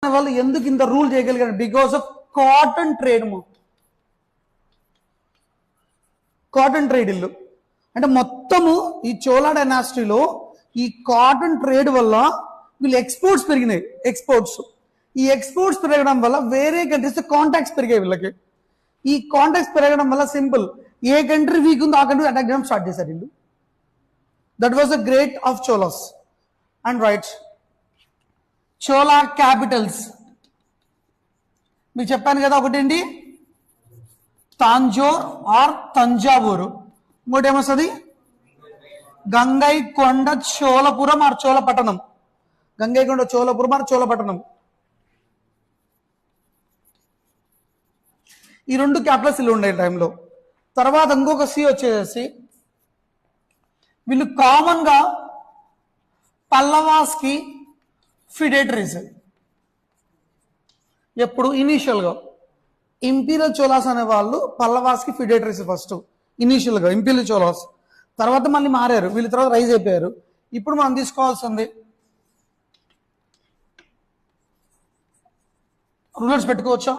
వాళ్ళు ఎందుకు ఇంత రూల్ చేయగలిగారు? Because of cotton trade. Cotton trade ఇల్లు అంటే మొత్తము ఈ చోళా డైనాసిటీలో ఈ కాటన్ ట్రేడ్ వల్ల వీళ్ళు ఎక్స్పోర్ట్స్ పెరిగినాయి. ఈ ఎక్స్పోర్ట్స్ పెరగడం వల్ల వేరే కంట్రీస్ కాంటాక్ట్స్ పెరిగాయి వీళ్ళకి. ఈ కాంటాక్ట్స్ పెరగడం వల్ల సింపుల్, ఏ కంట్రీ వీక్ ఉందో ఆ కంట్రీ అటాక్ చేయడం స్టార్ట్ చేశారు వీళ్ళు. That was the great of Cholas. And right, Chola Capitals మీకు చెప్పాను కదా, ఒకటేంటి తాంజోర్ ఆర్ తంజావూరు, ఇంకోటి ఏమొస్తుంది గంగైకొండ చోళపురం ఆర్ చోళపట్టణం. గంగైకొండ చోళపురం ఆర్ చోళపట్టణం. ఈ రెండు క్యాపిటల్స్ ఇల్లు ఉండే టైంలో. తర్వాత ఇంకొక సి వచ్చేసి వీళ్ళు కామన్ గా పల్లవాస్ కి ఫిడేటరీస్. ఎప్పుడు ఇనీషియల్ గా ఇంపీరియల్ చోలాస్ అనే వాళ్ళు పల్లవాస్ కి ఫిడేటరీస్ ఫస్ట్ ఇనీషియల్ గా ఇంపీరియల్ చోలాస్. తర్వాత మళ్ళీ మారారు వీళ్ళ, తర్వాత రైజ్ అయిపోయారు. ఇప్పుడు మనం తీసుకోవాల్సింది రూలర్స్ పెట్టుకోవచ్చా?